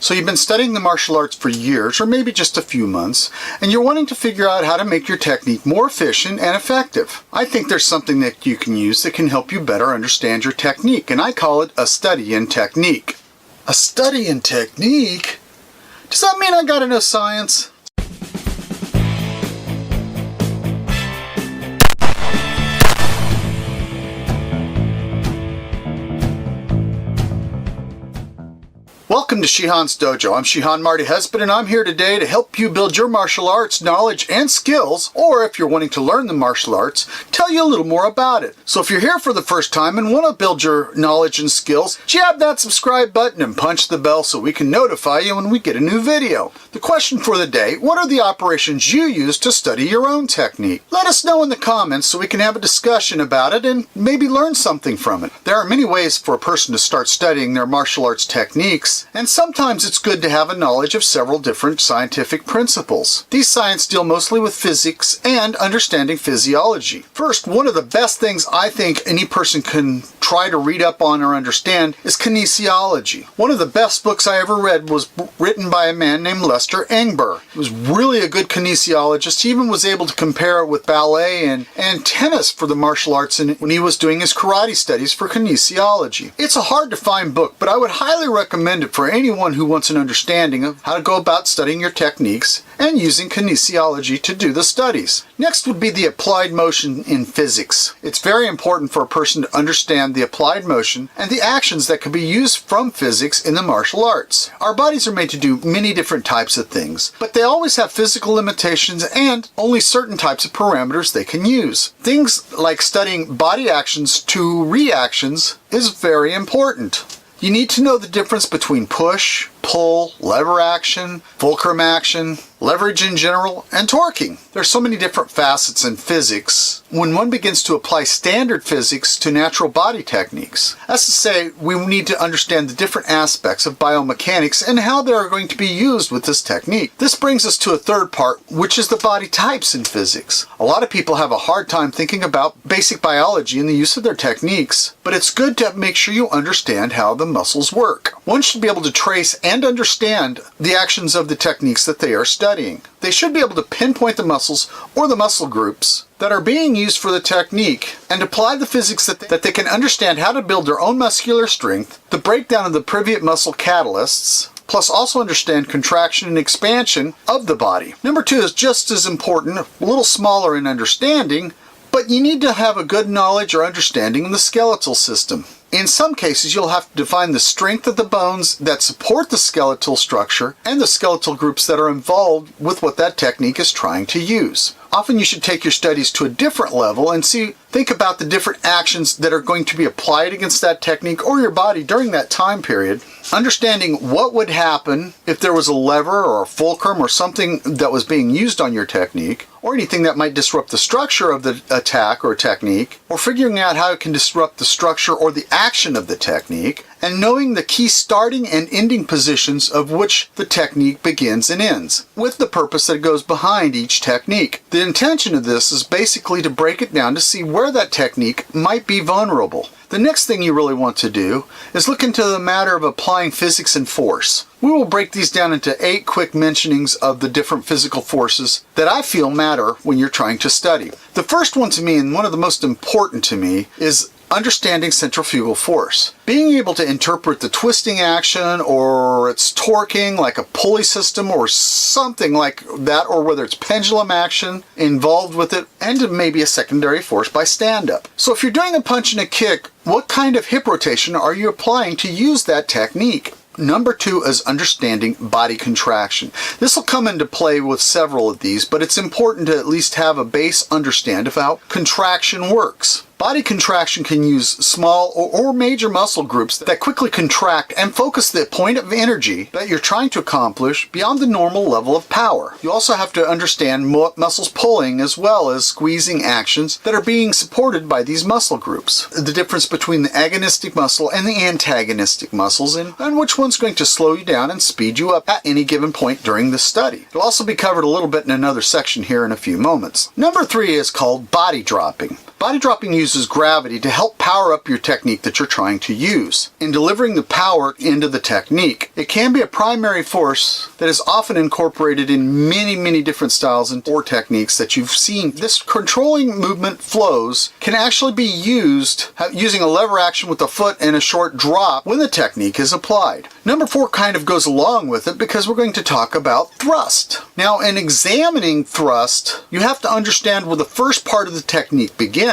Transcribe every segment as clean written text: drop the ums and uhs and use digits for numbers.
So you've been studying the martial arts for years, or maybe just a few months, and you're wanting to figure out how to make your technique more efficient and effective. I think there's something that you can use that can help you better understand your technique, and I call it a study in technique. A study in technique? Does that mean I gotta know science? Welcome to Shihan's Dojo. I'm Shihan Marty Husband, and I'm here today to help you build your martial arts knowledge and skills, or if you're wanting to learn the martial arts, tell you a little more about it. So if you're here for the first time and want to build your knowledge and skills, jab that subscribe button and punch the bell so we can notify you when we get a new video. The question for the day: what are the operations you use to study your own technique? Let us know in the comments so we can have a discussion about it and maybe learn something from it. There are many ways for a person to start studying their martial arts techniques, and sometimes it's good to have a knowledge of several different scientific principles. These sciences deal mostly with physics and understanding physiology. First, one of the best things I think any person can try to read up on or understand is kinesiology. One of the best books I ever read was written by a man named Lester Engber. He was really a good kinesiologist. He even was able to compare it with ballet and tennis for the martial arts when he was doing his karate studies for kinesiology. It's a hard to find book, but I would highly recommend it for anyone who wants an understanding of how to go about studying your techniques and using kinesiology to do the studies. Next would be the applied motion in physics. It's very important for a person to understand the applied motion and the actions that can be used from physics in the martial arts. Our bodies are made to do many different types of things, but they always have physical limitations and only certain types of parameters they can use. Things like studying body actions to reactions is very important. You need to know the difference between push, pull, lever action, fulcrum action, leverage in general, and torquing. There's so many different facets in physics when one begins to apply standard physics to natural body techniques. That's to say, we need to understand the different aspects of biomechanics and how they are going to be used with this technique. This brings us to a third part, which is the body types in physics. A lot of people have a hard time thinking about basic biology and the use of their techniques, but it's good to make sure you understand how the muscles work. One should be able to trace and understand the actions of the techniques that they are studying. They should be able to pinpoint the muscles or the muscle groups that are being used for the technique and apply the physics that they can understand how to build their own muscular strength, the breakdown of the previous muscle catalysts, plus also understand contraction and expansion of the body. Number two is just as important, a little smaller in understanding, but you need to have a good knowledge or understanding of the skeletal system. In some cases, you'll have to define the strength of the bones that support the skeletal structure and the skeletal groups that are involved with what that technique is trying to use. Often you should take your studies to a different level and think about the different actions that are going to be applied against that technique or your body during that time period. Understanding what would happen if there was a lever or a fulcrum or something that was being used on your technique, or anything that might disrupt the structure of the attack or technique, or figuring out how it can disrupt the structure or the action of the technique, and knowing the key starting and ending positions of which the technique begins and ends, with the purpose that goes behind each technique. The intention of this is basically to break it down to see where that technique might be vulnerable. The next thing you really want to do is look into the matter of applying physics and force. We will break these down into 8 quick mentionings of the different physical forces that I feel matter when you're trying to study. The first one to me, and one of the most important to me, is understanding centrifugal force. Being able to interpret the twisting action or its torquing like a pulley system or something like that, or whether it's pendulum action involved with it, and maybe a secondary force by stand-up. So if you're doing a punch and a kick, what kind of hip rotation are you applying to use that technique? Number 2 is understanding body contraction. This will come into play with several of these, but it's important to at least have a base understanding of how contraction works. Body contraction can use small or major muscle groups that quickly contract and focus the point of energy that you're trying to accomplish beyond the normal level of power. You also have to understand muscles pulling as well as squeezing actions that are being supported by these muscle groups. The difference between the agonistic muscle and the antagonistic muscles, and which one's going to slow you down and speed you up at any given point during the study. It'll also be covered a little bit in another section here in a few moments. Number 3 is called body dropping. Body dropping uses gravity to help power up your technique that you're trying to use. In delivering the power into the technique, it can be a primary force that is often incorporated in many different styles or techniques that you've seen. This controlling movement flows can actually be used using a lever action with the foot and a short drop when the technique is applied. Number 4 kind of goes along with it because we're going to talk about thrust. Now, in examining thrust, you have to understand where the first part of the technique begins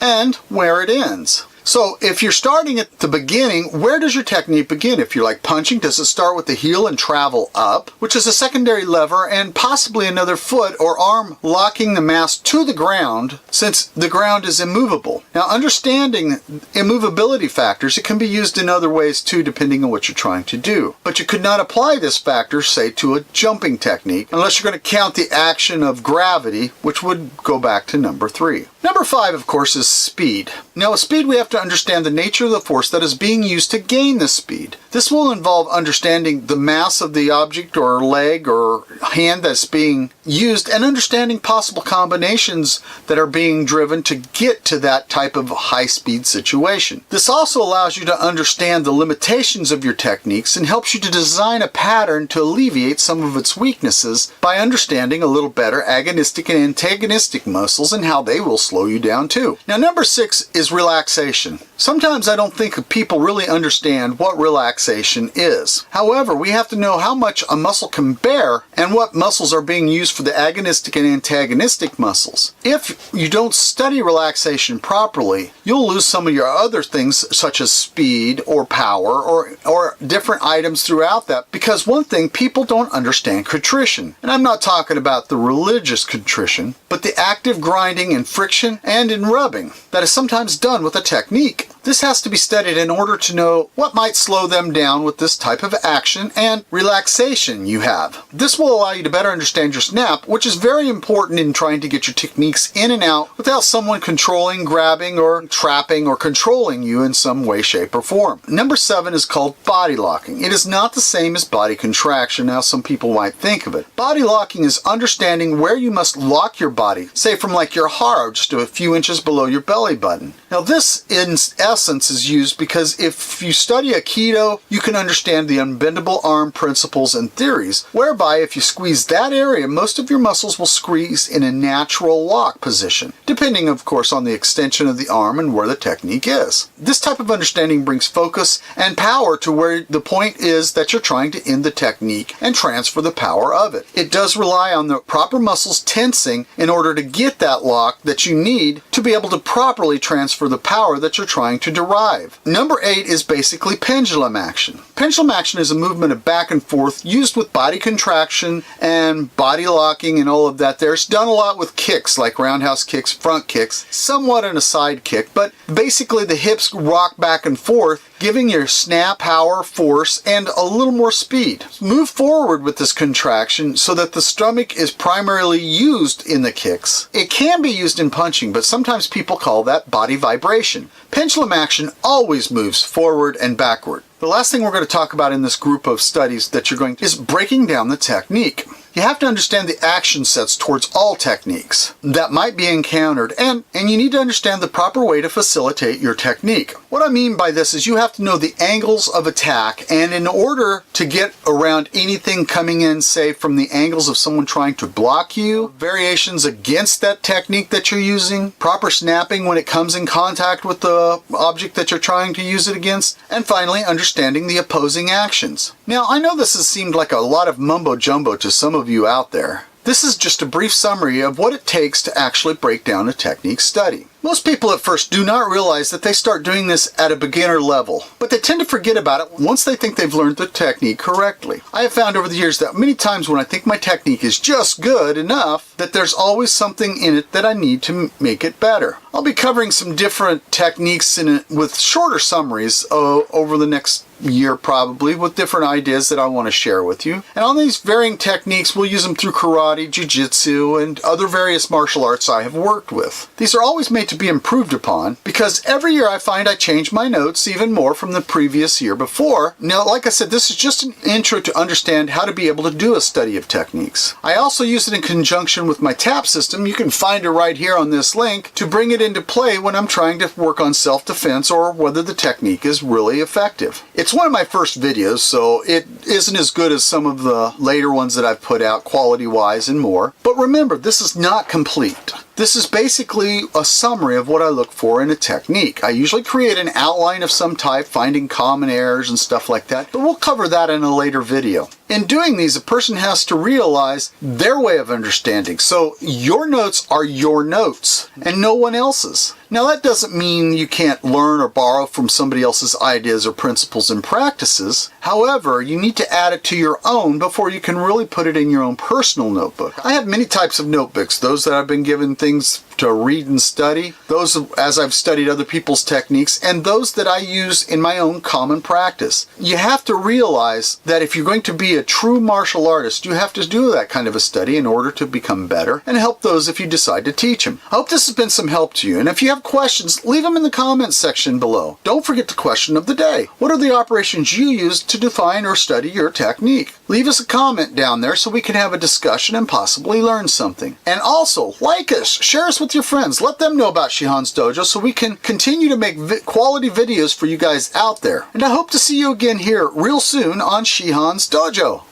and where it ends. So if you're starting at the beginning, where does your technique begin? If you're like punching, does it start with the heel and travel up, which is a secondary lever and possibly another foot or arm locking the mass to the ground since the ground is immovable? Now, understanding immovability factors, it can be used in other ways too, depending on what you're trying to do. But you could not apply this factor, say, to a jumping technique unless you're going to count the action of gravity, which would go back to number 3. Number 5, of course, is speed. Now, with speed, we have to understand the nature of the force that is being used to gain the speed. This will involve understanding the mass of the object or leg or hand that's being used and understanding possible combinations that are being driven to get to that type of high-speed situation. This also allows you to understand the limitations of your techniques and helps you to design a pattern to alleviate some of its weaknesses by understanding a little better agonistic and antagonistic muscles and how they will slow you down too. Now, number 6 is relaxation. Sometimes I don't think people really understand what relaxation is. However, we have to know how much a muscle can bear and what muscles are being used for the agonistic and antagonistic muscles. If you don't study relaxation properly, you'll lose some of your other things such as speed or power or different items throughout that, because one thing, people don't understand contrition. And I'm not talking about the religious contrition, but the active grinding and friction and in rubbing that is sometimes done with a technique. This has to be studied in order to know what might slow them down with this type of action and relaxation you have. This will allow you to better understand your snap, which is very important in trying to get your techniques in and out without someone controlling, grabbing, or trapping or controlling you in some way, shape, or form. Number 7 is called body locking. It is not the same as body contraction, now some people might think of it. Body locking is understanding where you must lock your body, say from like your heart just a few inches below your belly button. Now this in essence is used because if you study Aikido, you can understand the unbendable arm principles and theories, whereby if you squeeze that area, most of your muscles will squeeze in a natural lock position, depending of course on the extension of the arm and where the technique is. This type of understanding brings focus and power to where the point is that you're trying to end the technique and transfer the power of it. It does rely on the proper muscles tensing in order to get that lock that you need to be able to properly transfer the power that you're trying to derive. Number 8 is basically pendulum action. Pendulum action is a movement of back and forth used with body contraction and body locking and all of that. There's done a lot with kicks like roundhouse kicks, front kicks, somewhat in a side kick, but basically the hips rock back and forth, giving your snap, power, force, and a little more speed. Move forward with this contraction so that the stomach is primarily used in the kicks. It can be used in punching, but sometimes people call that body vibration. Pendulum action always moves forward and backward. The last thing we're going to talk about in this group of studies that you're going is breaking down the technique. You have to understand the action sets towards all techniques that might be encountered, and you need to understand the proper way to facilitate your technique. What I mean by this is you have to know the angles of attack, and in order to get around anything coming in, say from the angles of someone trying to block you, variations against that technique that you're using, proper snapping when it comes in contact with the object that you're trying to use it against, and finally understanding the opposing actions. Now, I know this has seemed like a lot of mumbo jumbo to some of you out there. This is just a brief summary of what it takes to actually break down a technique study. Most people at first do not realize that they start doing this at a beginner level, but they tend to forget about it once they think they've learned the technique correctly. I have found over the years that many times when I think my technique is just good enough, that there's always something in it that I need to make it better. I'll be covering some different techniques with shorter summaries over the next year probably with different ideas that I want to share with you. And on these varying techniques, we'll use them through karate, jiu-jitsu, and other various martial arts I have worked with. These are always made to be improved upon because every year I find I change my notes even more from the previous year before. Now, like I said, this is just an intro to understand how to be able to do a study of techniques. I also use it in conjunction with my TAP system. You can find it right here on this link to bring it into play when I'm trying to work on self-defense or whether the technique is really effective. It's one of my first videos, so it isn't as good as some of the later ones that I've put out quality-wise and more. But remember, this is not complete. This is basically a summary of what I look for in a technique. I usually create an outline of some type, finding common errors and stuff like that, but we'll cover that in a later video. In doing these, a person has to realize their way of understanding. So your notes are your notes and no one else's. Now that doesn't mean you can't learn or borrow from somebody else's ideas or principles and practices. However, you need to add it to your own before you can really put it in your own personal notebook. I have many types of notebooks, those that I've been given things to read and study, those as I've studied other people's techniques, and those that I use in my own common practice. You have to realize that if you're going to be a true martial artist, you have to do that kind of a study in order to become better and help those if you decide to teach them. I hope this has been some help to you, and if you have questions, leave them in the comments section below. Don't forget the question of the day. What are the operations you use to define or study your technique? Leave us a comment down there so we can have a discussion and possibly learn something. And also, like us, share us with your friends. Let them know about Shihan's Dojo so we can continue to make quality videos for you guys out there. And I hope to see you again here real soon on Shihan's Dojo.